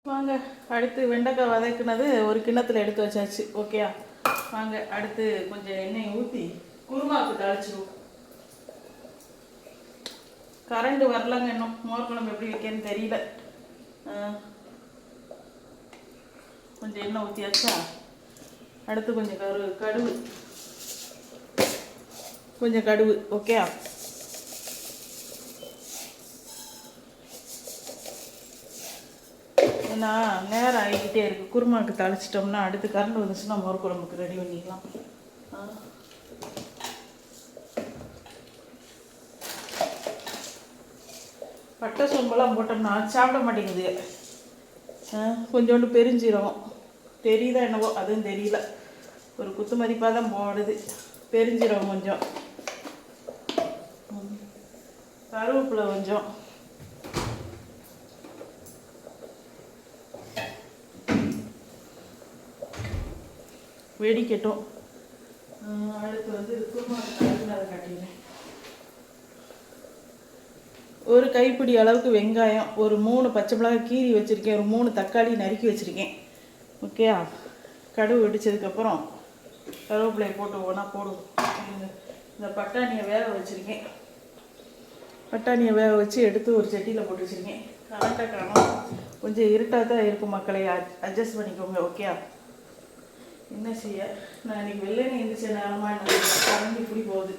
வாங்க அடுத்து வெண்டைக்காய் வதக்குனது ஒரு கிண்ணத்தில் எடுத்து வச்சாச்சு. ஓகேயா? வாங்க அடுத்து கொஞ்சம் எண்ணெயை ஊற்றி குருமாவுக்கு தாளிச்சிடுவோம். கரண்ட் வரலங்க, இன்னும் மோர் குழம்பு எப்படி வைக்கன்னு தெரியல. கொஞ்சம் எண்ணெய் ஊற்றியாச்சா? அடுத்து கொஞ்சம் கடுகு கொஞ்சம் கடுகு. ஓகே, ஏன்னா நேரம் ஆகிக்கிட்டே இருக்குது. குருமாவுக்கு தாளிச்சிட்டோம்னா அடுத்து கரண்ட் வந்துச்சுன்னா மோர் குழம்புக்கு ரெடி பண்ணிக்கலாம். பட்டை சோம்பெல்லாம் போட்டோம்னா சாப்பிட மாட்டேங்குது. கொஞ்சோண்டு பெருஞ்சீரகம் தெரியுதா என்னவோ அதுவும் தெரியல, ஒரு குத்து மதிப்பாக தான் போடுது. பெருஞ்சீரகம் கொஞ்சம், கருவேப்பிலை கொஞ்சம், வெடிக்கட்டும். அடுத்து வந்து குருமா அதை காட்டிடுறேன். ஒரு கைப்பிடி அளவுக்கு வெங்காயம், ஒரு 3 பச்சை மிளகாய் கீரி வச்சுருக்கேன், ஒரு 3 தக்காளி நறுக்கி வச்சுருக்கேன். ஓகே, கடுகு வெடித்ததுக்கப்புறம் கருவேப்பிலையை போட்டு ஒன்றா போடுவோம். இந்த பட்டாணியை வேக வச்சுருக்கேன். பட்டாணியை வேக வச்சு எடுத்து ஒரு சட்டியில் போட்டு வச்சுருக்கேன். கரெக்டாக காணும், கொஞ்சம் இருட்டாக தான் இருக்கும் மக்களை, அட்ஜஸ்ட் பண்ணிக்கோங்க. ஓகே, என்ன செய்ய, நான் இன்றைக்கி வெள்ளைன்னு எழுந்திரிச்ச நேரமாக என்ன கரண்ட் இப்படி போகுது.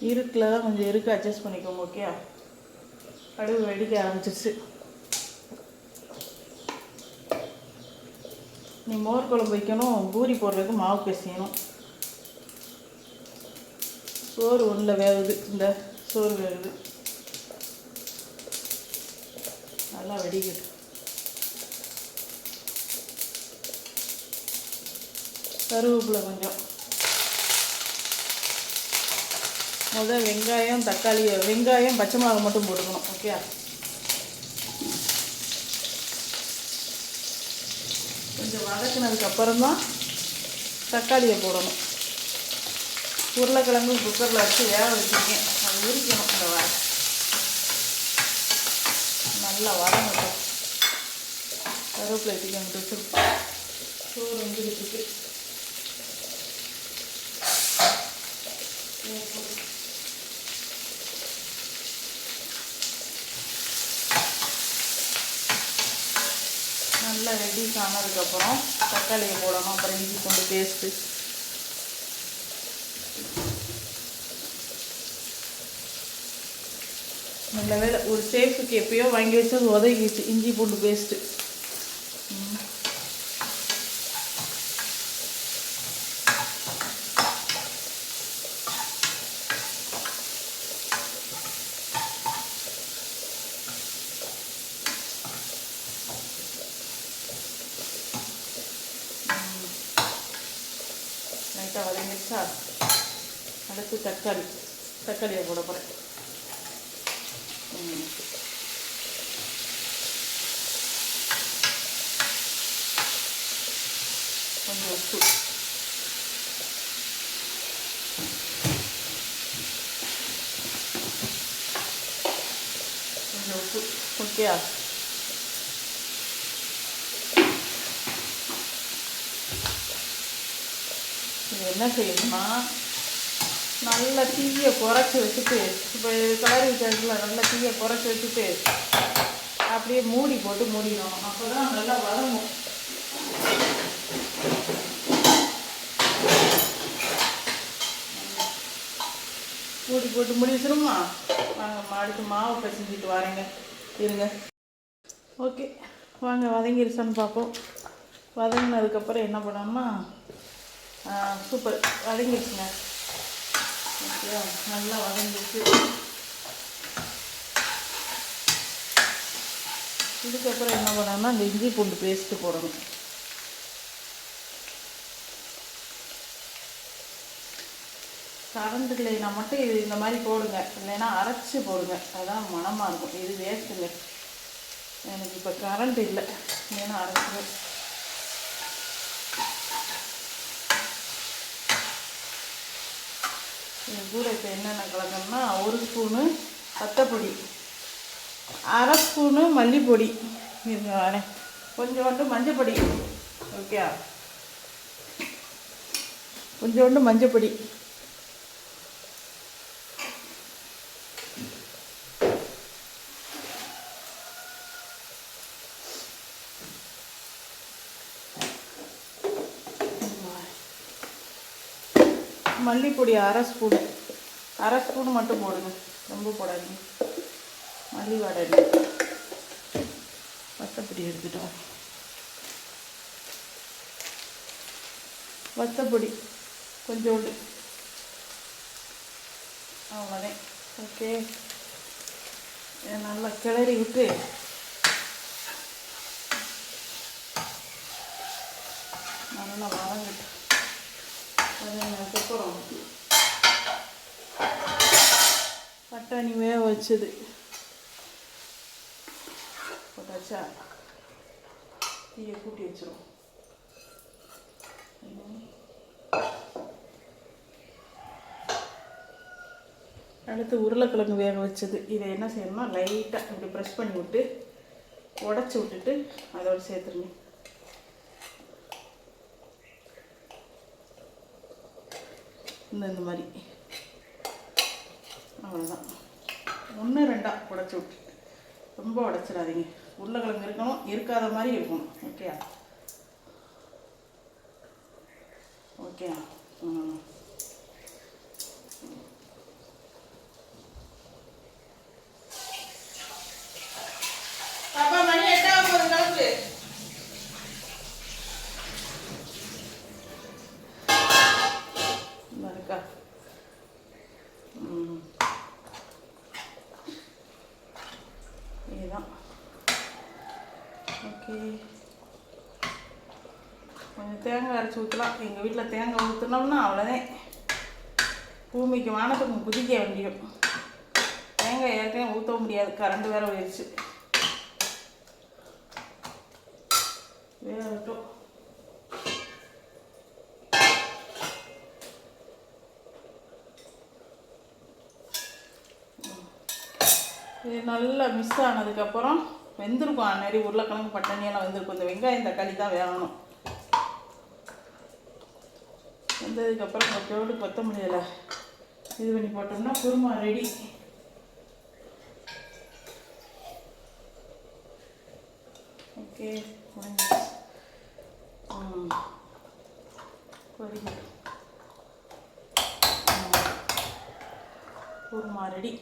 இருட்டில் தான் கொஞ்சம் இருக்கு, அட்ஜஸ்ட் பண்ணிக்கோங்க. ஓகே, கடுகு வெடிக்க ஆரம்பிச்சிருச்சு. நீ மோர் குழம்பு வைக்கணும், பூரி போடுறதுக்கு மாவு பிசையணும். சோறு ஒன்றில் வேகுது, இந்த சோறு வேகுது, நல்லா வெடிக்குது. கருவேப்பிலை கொஞ்சம், முதல் வெங்காயம் தக்காளி, வெங்காயம் பச்சை மிளகாய் மட்டும் போட்டுக்கணும். ஓகே, கொஞ்சம் வதக்குனதுக்கப்புறம் தான் தக்காளியை போடணும். உருளைக்கிழங்கு குக்கரில் வச்சு வேக வச்சுருக்கேன், அது உரிக்கணும். இந்த வர நல்லா வதங்கட்டும். கருவேப்பிலை எடுத்துக்கிட்டு சோறு வந்துக்கிட்டு இருக்கு. நல்லா ரெடி ஆனதுக்கப்புறம் தக்காளியை போடணும். அப்புறம் இஞ்சி பூண்டு பேஸ்ட்டு, நல்ல வேலை ஒரு சேஃபுக்கு எப்பயோ வாங்கி வச்சு உதவிச்சு இஞ்சி பூண்டு பேஸ்ட்டு. லைட்டாக வதங்கிடுச்சா? அடுத்து தக்காளியை போட போகிறேன். கொஞ்சம் உப்பு, ஓகே. இது என்ன செய்யணும்னா நல்லா தீயை குறைச்சி வச்சுட்டு, இப்போ கலரி வச்சதுல நல்லா தீயை குறைச்சி வச்சுட்டு அப்படியே மூடி போட்டு மூடிடணும். அப்போ தான் நல்லா வதங்கும். மூடி போட்டு மூடி வச்சிருமா. வாங்க அடுத்து மாவு பிசைஞ்சிட்டு வரேங்க, இருங்க. ஓகே, வாங்க வதங்கிருச்சான்னு பார்ப்போம். வதங்கினதுக்கப்புறம் என்ன பண்ணோம்னா, சூப்பர் வதங்கிடுச்சுங்க. ஓகே, நல்லா வதங்கிடுச்சு. இதுக்கப்புறம் என்ன பண்ணோம்னா இந்த இஞ்சி பூண்டு பேஸ்ட்டு போடணும். கரண்ட் இல்லைன்னா மட்டும் இது இந்த மாதிரி போடுங்க, இல்லைன்னா அரைச்சி போடுங்க, அதுதான் மனமாக இருக்கும். இது வேஸ்ட்டுங்க, எனக்கு இப்போ கரண்ட் இல்லை, இல்லைன்னா அரைச்சி. இது கூட இப்போ என்னென்ன கலக்கணும்னா 1 ஸ்பூனு வத்தப்பொடி, 1/2 ஸ்பூனு மல்லிப்பொடி, இருங்க வரேன், கொஞ்சோண்டு மஞ்சப்பொடி. ஓகே, கொஞ்சோண்டு மஞ்சப்பொடி, மல்லிப்பொடி 1/2 ஸ்பூனு, 1/2 ஸ்பூனு மட்டும் போடுங்க, ரொம்ப போடாதீங்க, மல்லி வாடை. வத்தப்பொடி எடுத்துட்டோம், வத்தப்பொடி கொஞ்சோண்டு, அவ்வளோதான். ஓகே, நல்லா கிளறி விட்டு நல்லா வதங்கிட்டு அதுக்கப்புறம் பட்டாணி வேக வச்சது போட்டாச்சா, தீயை கூட்டி வச்சிரும். அடுத்து உருளைக்கிழங்கு வேக வச்சது. இதை என்ன செய்யணும்னா லைட்டாக இப்படி ப்ரெஸ் பண்ணி விட்டு உடச்சி விட்டுட்டு அதோடு சேர்த்துருங்க. இந்த மாதிரி அவ்வளோதான். 1 2 உடச்சி விட்டு, ரொம்ப உடச்சிடாதீங்க. உருளைக்கிழங்கு இருக்கணும், இருக்காத மாதிரி இருக்கணும். Okay okay. பாப்பா மணி 8 ஆக போகுது, கிளம்பு. இருக்கா? இதுதான். ஓகே, கொஞ்சம் தேங்காய் அரைச்சி ஊற்றலாம். எங்கள் வீட்டில் தேங்காய் ஊற்றினோம்னா அவ்வளோதான், பூமிக்கு வானத்துக்கு குதிக்க வேண்டியும். தேங்காய் ஏற்கனவே ஊற்ற முடியாது, கரண்ட் வேறு போயிடுச்சு. வேகட்டும். இது நல்லா மிக்ஸ் ஆனதுக்கப்புறம் வெந்திருக்கும். நிறைய உருளைக்கிழங்கு பட்டாணியெல்லாம் வெந்திருக்கும். இந்த வெங்காயம் தக்காளி தான் வேகணும். வெந்ததுக்கப்புறம் கொஞ்சோடு கொத்தமல்லி இலை இது பண்ணி போட்டோம்னா kurma ready. Okay, kurma ready.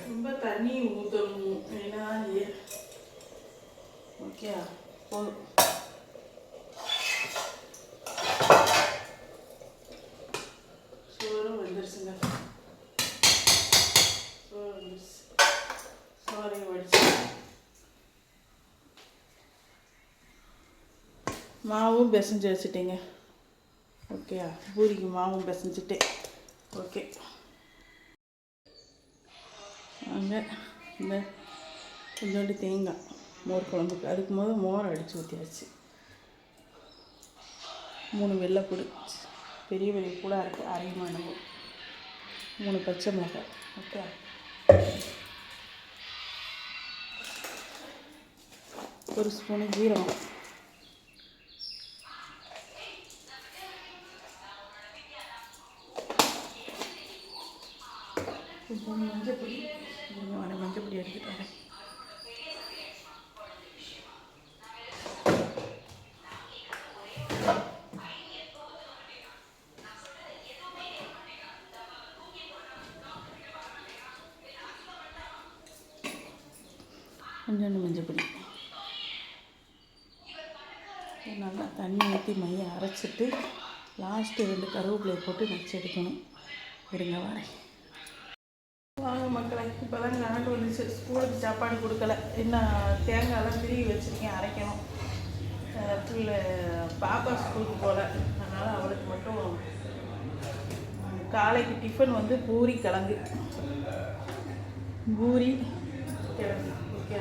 ரொம்ப தண்ணி ஊற்றணும், ஏன்னா ஓகே போதும். சோறு வந்துருச்சுங்க, சோறு வந்துருச்சு. சோறையும் வடிச்சு மாவும் பிசைஞ்சு வச்சுட்டேங்க. ஓகே, பூரிக்கு மாவும் பிசைஞ்சிட்டேன். ஓகே, அங்கே இந்த கொஞ்சோண்டு தேங்காய் மோர் குழம்புக்கு, அதுக்கு மோர் அடித்து ஊற்றியாச்சு. 3 வெள்ளைப்பூடு, பெரிய பெரிய பூடாக இருக்குது, அரைமானது, 3 பச்சை மிளகாய். ஓகே, ஒரு ஸ்பூனு ஜீரகம், கொஞ்சம் மஞ்சப்பொடி, மஞ்சப்பொடி எடுத்துட்டு வரேன். கொஞ்சோண்டு மஞ்சப்பொடி, நல்லா தண்ணி ஊற்றி மையை அரைச்சிட்டு லாஸ்ட்டு 2 கருவேப்பிலையை போட்டு நச்சு எடுக்கணும். இருங்க வரேன். வாங்க மக்களை, இப்போ தான் கரண்ட் வந்துச்சு. ஸ்கூலுக்கு சாப்பாடு கொடுக்கல, இன்னும் தேங்காயெல்லாம் திருவி வச்சுருக்கேன், அரைக்கணும். பிள்ளை பாப்பா ஸ்கூலுக்கு போகல, அதனால் அவளுக்கு மட்டும் காலைக்கு டிஃபன் வந்து பூரி கிழங்கு. பூரி கிழங்கு. ஓகே.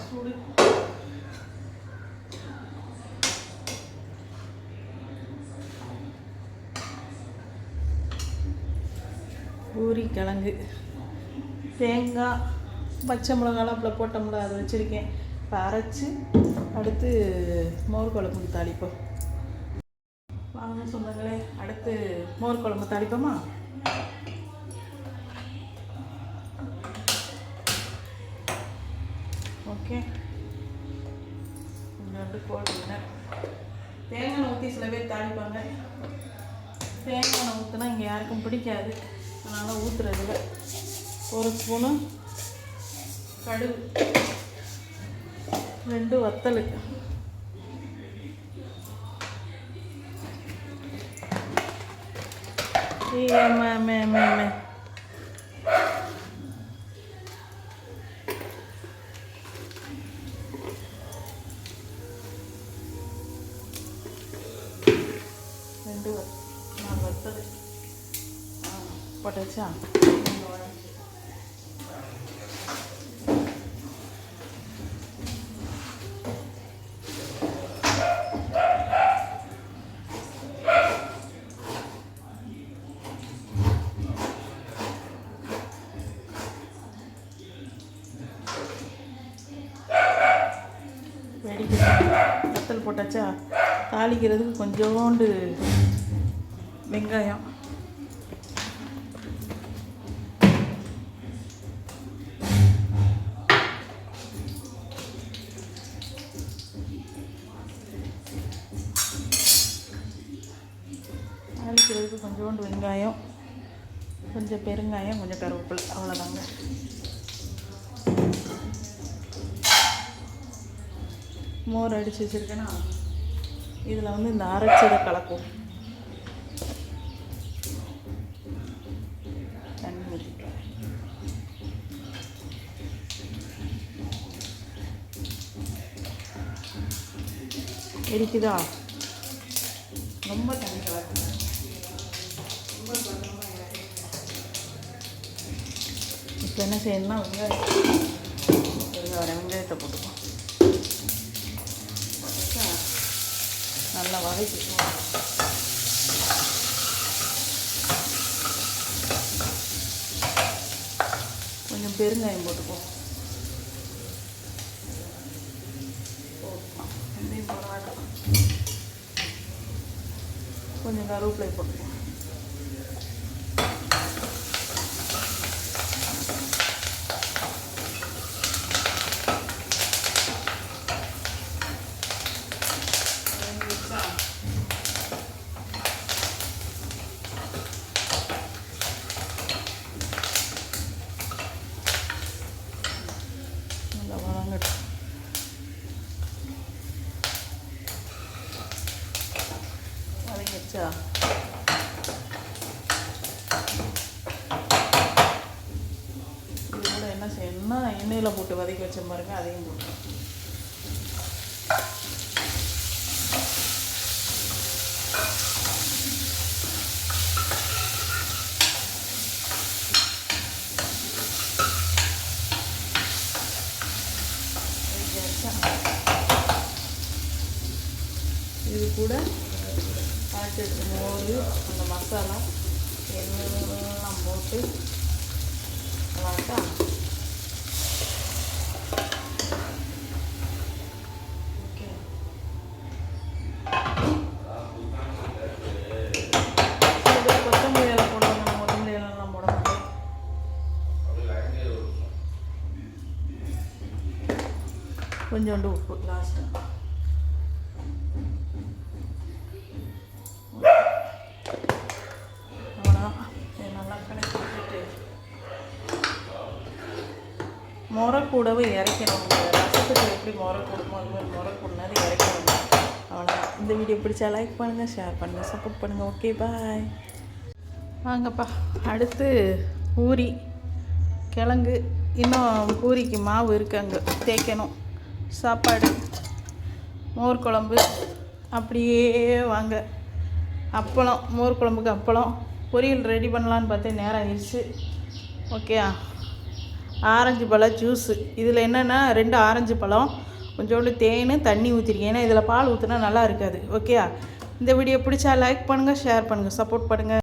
சூடு. பூரி கிழங்கு, தேங்காய், பச்சை மிளகாலாம் அப்படி போட்டோம்ல, அதை வச்சுருக்கேன். இப்போ அரைச்சி அடுத்து மோர் குழம்புக்கு தாளிப்போம். வாங்க சொந்தங்களே, அடுத்து மோர் குழம்பு தாளிப்போமா? ஓகே. கொஞ்சோண்டு போட்டுக்கிறேன். தேங்காய் ஊற்றி சில பேர் தாளிப்பாங்க. தேங்காய் ஊற்றினா இங்கே யாருக்கும் பிடிக்காது, அதனால் ஊற்றுறதில்ல. ஒரு ஸ்பூனு கடுகு, 2 வத்தல், வத்தல் போட்டாச்சா? வத்தல் போட்டாச்சா? தாளிக்கிறதுக்கு கொஞ்சோண்டு வெங்காயம், தாளிக்கிறதுக்கு கொஞ்சோண்டு வெங்காயம், கொஞ்சம் பெருங்காயம், கொஞ்சம் கருவேப்பிலை, அவ்வளோதாங்க. மோர் அடித்து வச்சுருக்கேன்னா இதில் வந்து இந்த அரைச்சதை கலக்கும். தண்ணி ஊற்றிக்கலாம். இருக்குதா? ரொம்ப தண்ணி கலக்கணும். இப்போ என்ன செய்யணும்னா வெங்காயத்தை போட்டுப்போம். நல்லா வதக்கிக்குவோம். கொஞ்சம் பெருங்காயம் போட்டுப்போம். கொஞ்சம் கருவேப்பிலை போட்டுப்போம். வதங்கிடுச்சா? இது கூட என்ன செய்யணும்னா எண்ணெயில் போட்டு வதக்கி வச்ச பாருங்க, அதையும் போட்டு இது கூட அரைச்சி மோர், அந்த மசாலா எல்லாம் போட்டு நல்லாட்டா. ஓகே. கொத்தமல்லி எல்லாம் போடுவாங்க, நம்ம கொத்தமல்லி எல்லாம் போட மாட்டோம். கொஞ்சோண்டு உப்பு லாஸ்ட்டு. முறைக்கூடவே இறக்கணும். ரசத்துக்கு எப்படி முறை கூடுமோ அது மாதிரி முறை கூடனாது இறக்கணும். அவ்வளோதான். இந்த வீடியோ பிடிச்சா லைக் பண்ணுங்கள், ஷேர் பண்ணுங்கள், சப்போர்ட் பண்ணுங்கள். ஓகே, பாய். வாங்கப்பா. அடுத்து பூரி கிழங்கு இன்னும் பூரிக்கு மாவு இருக்குது, அங்கே தேய்க்கணும். சாப்பாடு, மோர் குழம்பு, அப்படியே வாங்க. அப்பளம், மோர் குழம்புக்கு அப்பளம், பொரியல் ரெடி பண்ணலான்னு பார்த்தேன், நேரம் ஆயிடுச்சு. ஓகே. ஆரஞ்சு பழம் ஜூஸு. இதில் என்னென்னா 2 ஆரஞ்சு பழம், கொஞ்சோண்டு தேன், தண்ணி ஊற்றிருக்கேன். ஏன்னா இதில் பால் ஊற்றினா நல்லா இருக்காது. ஓகே. இந்த வீடியோ பிடிச்சா லைக் பண்ணுங்கள், ஷேர் பண்ணுங்கள், சப்போர்ட் பண்ணுங்கள்.